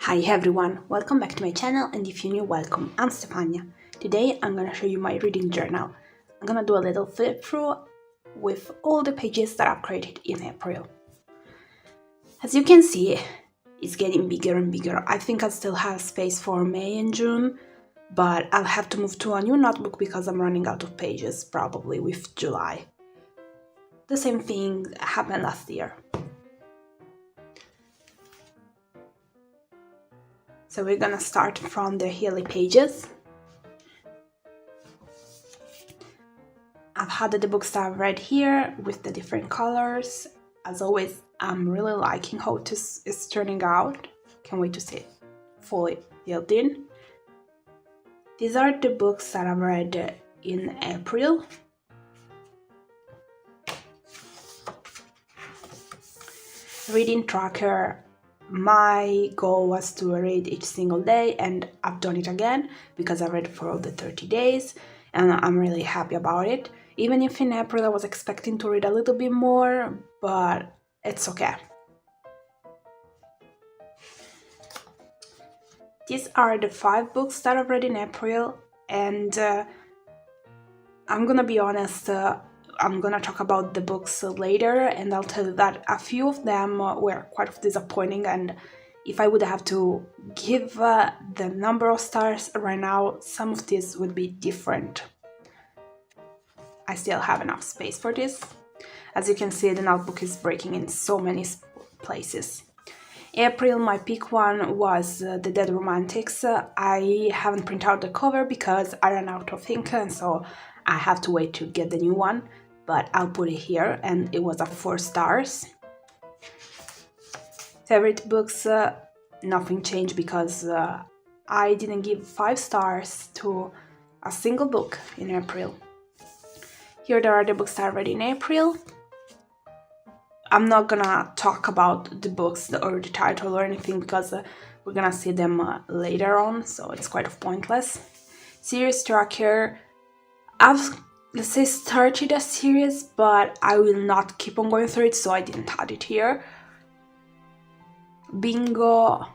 Hi everyone, welcome back to my channel, and if you're new, welcome. I'm Stefania. Today I'm gonna show you my reading journal. I'm gonna do a little flip through with all the pages that I've created in April. As you can see, it's getting bigger and bigger. I think I still have space for May and June, but I'll have to move to a new notebook because I'm running out of pages, probably with July. The same thing happened last year. So we're gonna start from the yearly pages. I've had the books that I've read here with the different colors. As always, I'm really liking how this is turning out. Can't wait to see it fully filled in. These are the books that I've read in April. Reading tracker. My goal was to read each single day, and I've done it again because I read for all the 30 days and I'm really happy about it. Even if in April I was expecting to read a little bit more, but it's okay. These are the 5 books that I've read in April, and I'm gonna be honest, I'm gonna talk about the books later, and I'll tell you that a few of them were quite disappointing, and if I would have to give the number of stars right now, some of these would be different. I still have enough space for this. As you can see, the notebook is breaking in so many places. April, my pick one was The Dead Romantics. I haven't printed out the cover because I ran out of ink, and so I have to wait to get the new one, but I'll put it here, and it was a 4 stars. Favorite books, nothing changed because I didn't give 5 stars to a single book in April. Here there are the books that I read in April. I'm not gonna talk about the books or the title or anything because we're gonna see them later on, so it's quite pointless. Series tracker. I've, let's say, started a series, but I will not keep on going through it, so I didn't add it here. Bingo.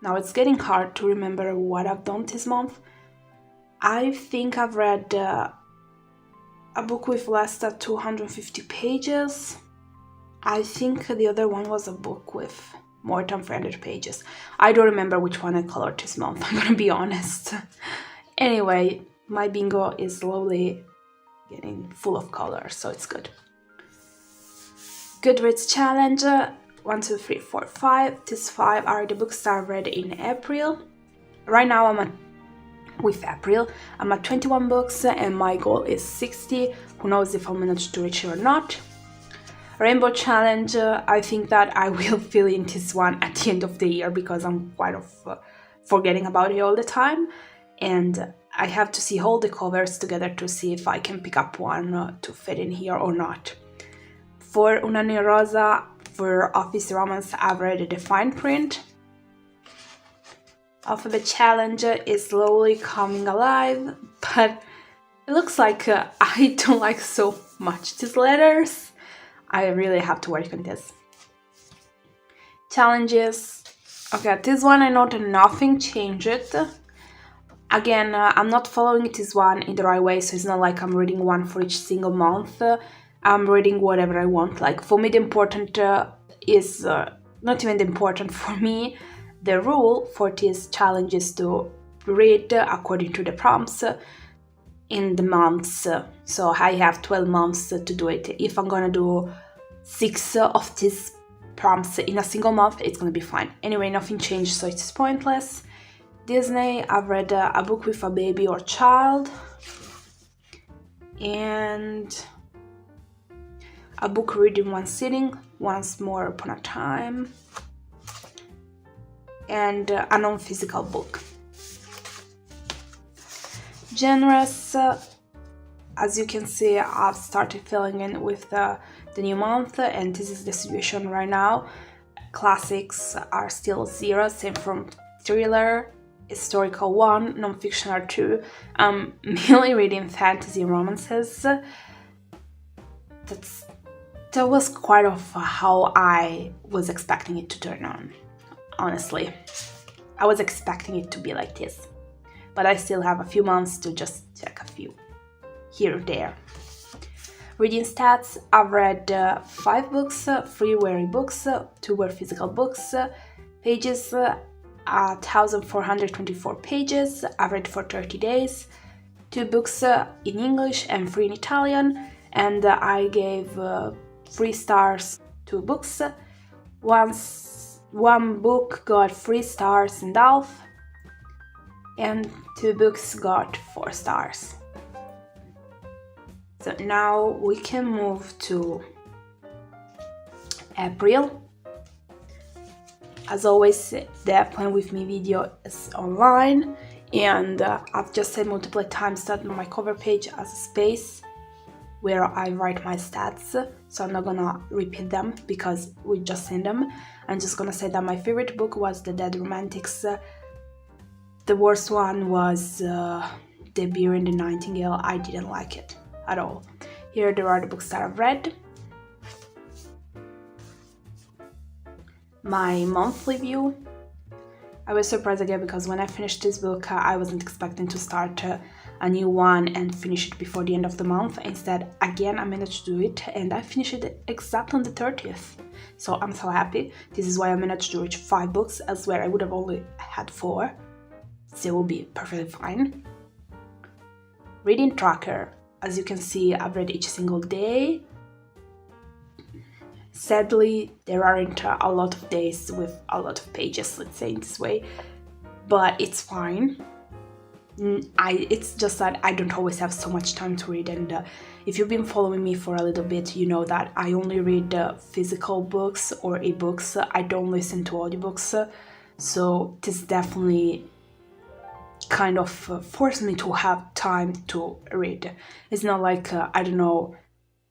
Now it's getting hard to remember what I've done this month. I think I've read a book with less than 250 pages. I think the other one was a book with more than 300 pages. I don't remember which one I colored this month, I'm gonna be honest. Anyway, my bingo is slowly getting full of colors, so it's good. Goodreads challenge, 1, 2, 3, 4, 5. These 5 are the books that I read in April. Right now I'm at 21 books, and my goal is 60. Who knows if I'll manage to reach it or not. Rainbow challenge, I think that I will fill in this one at the end of the year because I'm quite forgetting about it all the time, and I have to see all the covers together to see if I can pick up one to fit in here or not. For Una New Rosa, for Office Romance, I've read the fine print. Alphabet challenge is slowly coming alive, but it looks like I don't like so much these letters. I really have to work on this. Challenges. Okay, this one I know that nothing changed. Again, I'm not following this one in the right way, so it's not like I'm reading one for each single month. I'm reading whatever I want. Like, for me, the important is not even the important for me. The rule for this challenge is to read according to the prompts in the months. So I have 12 months to do it. If I'm gonna do 6 of these prompts in a single month, it's gonna be fine. Anyway, nothing changed, so it's pointless. Disney, I've read a book with a baby or child, and a book read in one sitting, Once More Upon a Time, and a non-physical book. Genres, as you can see, I've started filling in with the new month, and this is the situation right now. Classics are still 0, same from thriller, historical 1, non-fiction are 2. I'm mainly reading fantasy and romances. That was quite of how I was expecting it to turn on, honestly. I was expecting it to be like this, but I still have a few months to just check a few here or there. Reading stats, I've read 5 books, 3 were ebooks, 2 were physical books, pages 1,424 pages, I've read for 30 days, 2 books in English and 3 in Italian, and I gave 3 stars to books. One book got 3 stars and half, and 2 books got 4 stars. So now we can move to April. As always, the Plan With Me video is online, and I've just said multiple times that my cover page has a space where I write my stats, so I'm not gonna repeat them because we just seen them. I'm just gonna say that my favorite book was The Dead Romantics. The worst one was The Bear and the Nightingale. I didn't like it at all. Here there are the books that I've read. My monthly view. I was surprised again because when I finished this book, I wasn't expecting to start a new one and finish it before the end of the month. Instead, again, I managed to do it, and I finished it exactly on the 30th. So I'm so happy. This is why I managed to reach 5 books, elsewhere I would have only had 4. Still will be perfectly fine. Reading tracker. As you can see, I've read each single day. Sadly, there aren't a lot of days with a lot of pages, let's say in this way, but it's fine. It's just that I don't always have so much time to read, and if you've been following me for a little bit, you know that I only read physical books or ebooks. I don't listen to audiobooks, so this definitely kind of forced me to have time to read. It's not like, I don't know,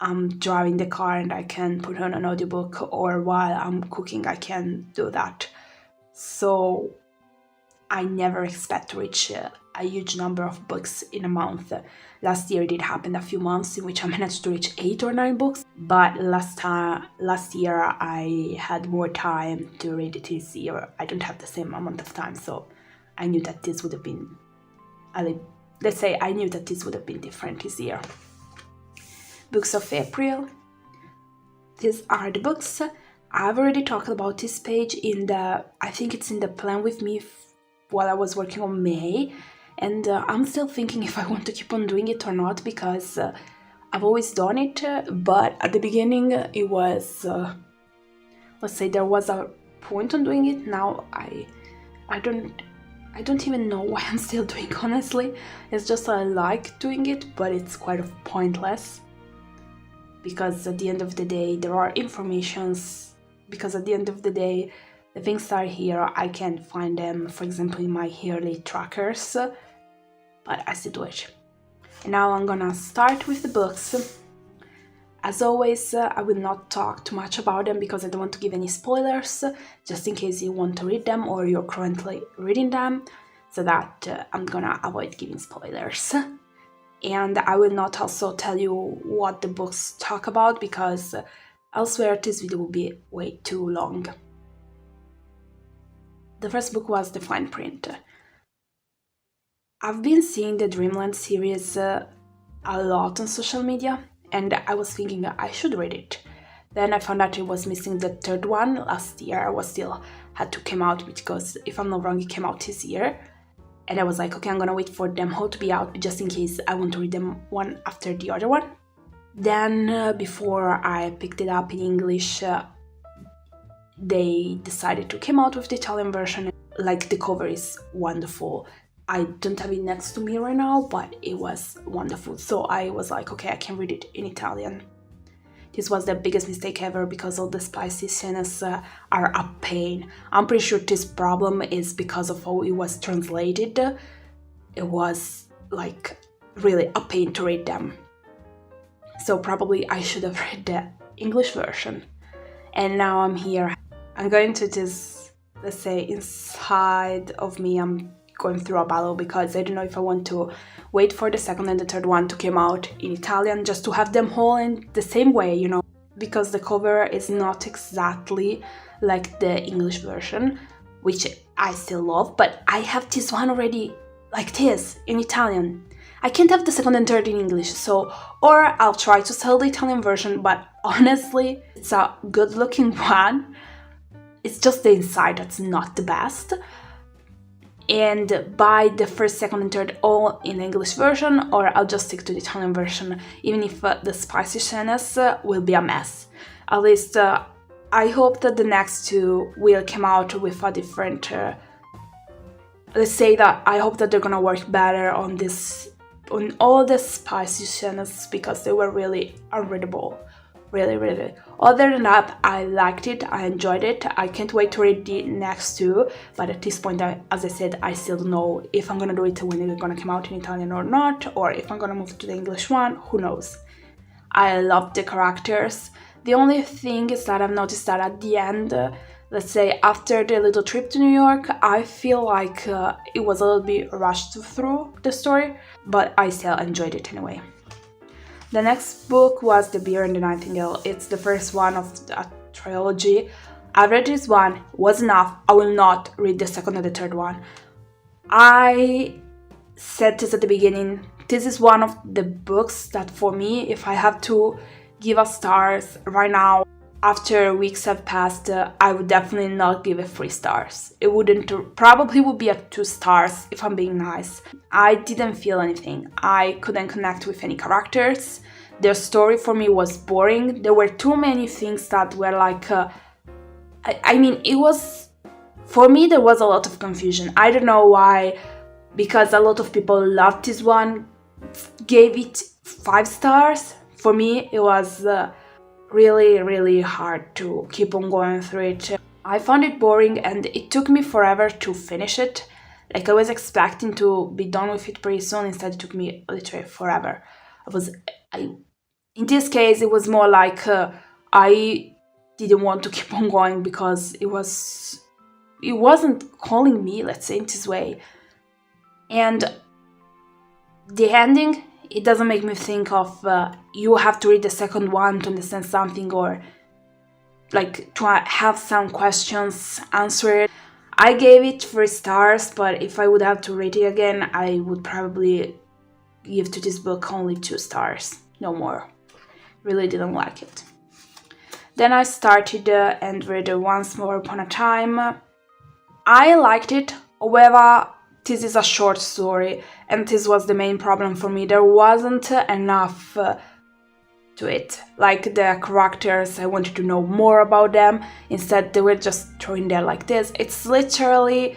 I'm driving the car and I can put on an audiobook, or while I'm cooking I can do that. So I never expect to reach a huge number of books in a month. Last year it did happen, a few months in which I managed to reach 8 or 9 books, but last year I had more time to read it. This year I don't have the same amount of time, so I knew that this would have been, let's say I knew that this would have been different this year. Books of April. These are the books. I've already talked about this page I think it's in the Plan With Me while I was working on May, and I'm still thinking if I want to keep on doing it or not, because I've always done it, but at the beginning it was, let's say there was a point on doing it. Now I don't even know why I'm still doing it, honestly. It's just I like doing it, but it's quite pointless. Because at the end of the day, there are informations, because at the end of the day, the things are here, I can find them, for example, in my yearly trackers, but I still do it. And now I'm gonna start with the books. As always, I will not talk too much about them because I don't want to give any spoilers, just in case you want to read them or you're currently reading them, so that I'm gonna avoid giving spoilers. And I will not also tell you what the books talk about, because elsewhere this video will be way too long. The first book was The Fine Print. I've been seeing the Dreamland series a lot on social media, and I was thinking I should read it. Then I found out it was missing the 3rd one. Last year was still had to come out, because if I'm not wrong it came out this year. And I was like, okay, I'm gonna wait for them all to be out, just in case I want to read them one after the other one. Then before I picked it up in English, they decided to come out with the Italian version. Like, the cover is wonderful. I don't have it next to me right now, but it was wonderful. So I was like, okay, I can read it in Italian. This was the biggest mistake ever, because all the spicy scenes are a pain. I'm pretty sure this problem is because of how it was translated. It was like really a pain to read them. So probably I should have read the English version. And now I'm here. I'm going to this, let's say, inside of me, I'm going through a battle, because I don't know if I want to wait for the 2nd and the 3rd one to come out in Italian, just to have them all in the same way, you know, because the cover is not exactly like the English version, which I still love, but I have this one already like this in Italian. I can't have the second and third in English, so, or I'll try to sell the Italian version, but honestly, it's a good looking one. It's just the inside that's not the best. And buy the first, second and third all in the English version, or I'll just stick to the Italian version, even if the spicy scenes will be a mess. At least I hope that the next two will come out with a different, let's say that I hope that they're gonna work better on all the spicy scenes, because they were really unreadable. Really. Other than that, I liked it, I enjoyed it. I can't wait to read the next two, but at this point, as I said, I still don't know if I'm gonna do it when it's gonna come out in Italian or not, or if I'm gonna move to the English one, who knows. I love the characters. The only thing is that I've noticed that at the end, let's say after the little trip to New York, I feel like it was a little bit rushed through the story, but I still enjoyed it anyway. The next book was The Bear and the Nightingale. It's the first one of a trilogy. I read this one, was enough. I will not read the second and the third one. I said this at the beginning, this is one of the books that for me, if I have to give a stars right now, after weeks have passed, I would definitely not give it 3 stars. It probably would be at 2 stars if I'm being nice. I didn't feel anything. I couldn't connect with any characters. Their story for me was boring. There were too many things that were like, it was, for me there was a lot of confusion. I don't know why, because a lot of people loved this one, gave it 5 stars. For me, it was really hard to keep on going through it. I found it boring and it took me forever to finish it. Like, I was expecting to be done with it pretty soon, instead it took me literally forever. In this case, it was more like I didn't want to keep on going because it wasn't calling me, let's say, in this way. And the ending, it doesn't make me think of you have to read the second one to understand something, or like to have some questions answered. I gave it 3 stars, but if I would have to rate it again, I would probably give to this book only 2 stars, no more. Really didn't like it. Then I started and read Once More Upon a Time. I liked it, however, this is a short story, and this was the main problem for me. There wasn't enough to it. Like, the characters, I wanted to know more about them. Instead, they were just thrown there like this. It's literally,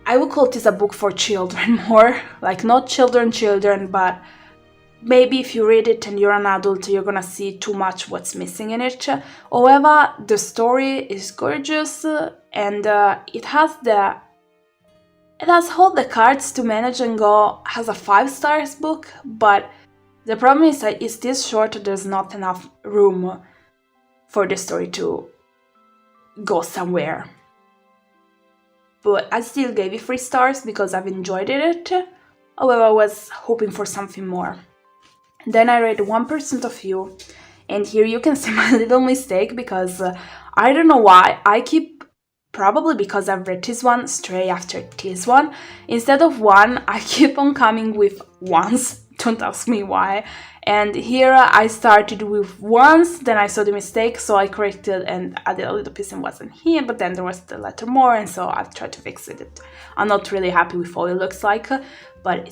I would call this a book for children more. Like, not children, but maybe if you read it and you're an adult, you're gonna see too much what's missing in it. However, the story is gorgeous, and it has all the cards to manage and go as a 5 stars book, but the problem is that it's this short, there's not enough room for the story to go somewhere. But I still gave it 3 stars because I've enjoyed it, however I was hoping for something more. Then I read 1% of You, and here you can see my little mistake, because I don't know why, probably because I've read this one straight after this one. Instead of 1, I keep on coming with ones, don't ask me why. And here I started with ones, then I saw the mistake, so I corrected and added a little piece and wasn't here, but then there was the letter more, and so I've tried to fix it. I'm not really happy with how it looks like, but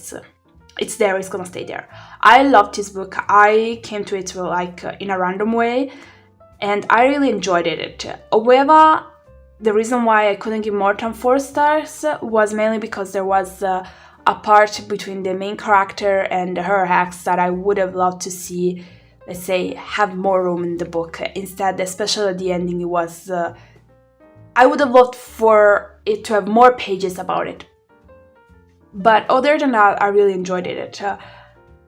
it's there, it's gonna stay there. I love this book. I came to it in a random way, and I really enjoyed it. However, the reason why I couldn't give more than 4 stars was mainly because there was a part between the main character and her ex that I would have loved to see, let's say, have more room in the book. Instead, especially at the ending, it was, I would have loved for it to have more pages about it. But other than that, I really enjoyed it.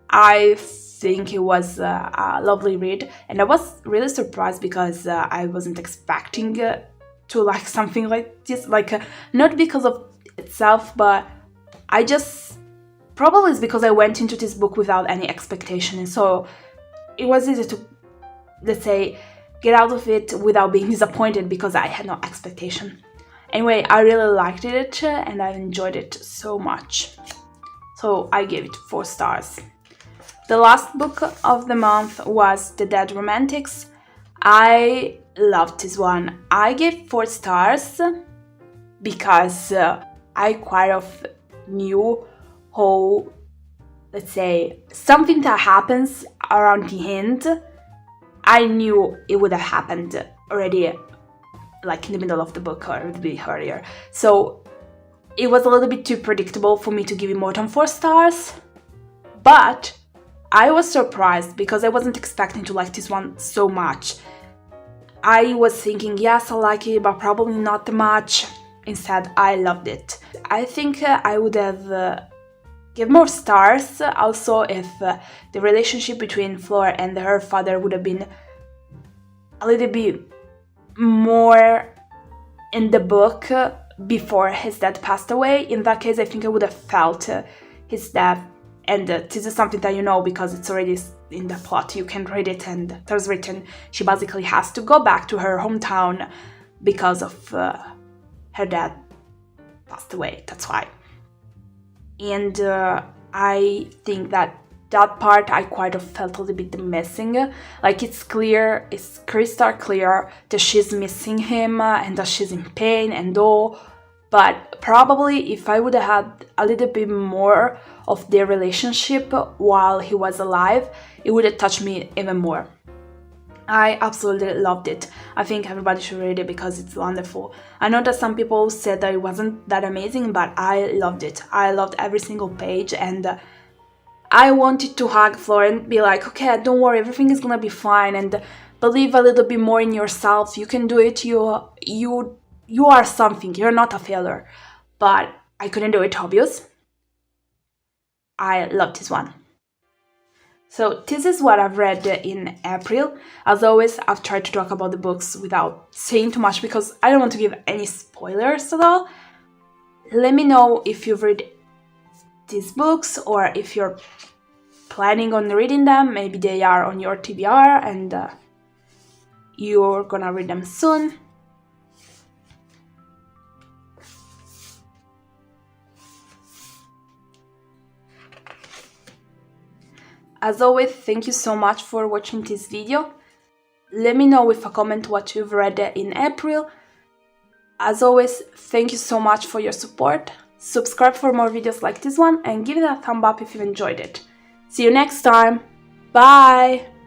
I think it was a lovely read, and I was really surprised because I wasn't expecting to like something like this, not because of itself, but I just, probably it's because I went into this book without any expectation, and so it was easy to, let's say, get out of it without being disappointed because I had no expectation. Anyway, I really liked it and I enjoyed it so much. So I gave it 4 stars. The last book of the month was The Dead Romantics. I loved this one. I gave 4 stars because I quite of knew how, let's say, something that happens around the end, I knew it would have happened already, like in the middle of the book or a bit earlier. So it was a little bit too predictable for me to give it more than 4 stars, but I was surprised because I wasn't expecting to like this one so much. I was thinking, yes, I like it, but probably not that much. Instead, I loved it. I think I would have give more stars also if the relationship between Flora and her father would have been a little bit more in the book before his dad passed away. In that case, I think I would have felt his death, and this is something that you know because it's already in the plot. You can read it, and there's written she basically has to go back to her hometown because of her dad passed away. That's why. And I think that part I quite of felt a little bit missing. Like it's clear, it's crystal clear that she's missing him and that she's in pain and all. But probably if I would have had a little bit more of their relationship while he was alive, it would have touched me even more. I absolutely loved it. I think everybody should read it because it's wonderful. I know that some people said that it wasn't that amazing, but I loved it. I loved every single page, and I wanted to hug Flora and be like, okay, don't worry, everything is gonna be fine, and believe a little bit more in yourself. You can do it. You are something. You're not a failure. But I couldn't do it, obvious. I loved this one. So this is what I've read in April. As always, I've tried to talk about the books without saying too much because I don't want to give any spoilers at all. Let me know if you've read these books or if you're planning on reading them. Maybe they are on your TBR and you're gonna read them soon. As always, thank you so much for watching this video. Let me know with a comment what you've read in April. As always, thank you so much for your support. Subscribe for more videos like this one and give it a thumb up if you enjoyed it. See you next time. Bye!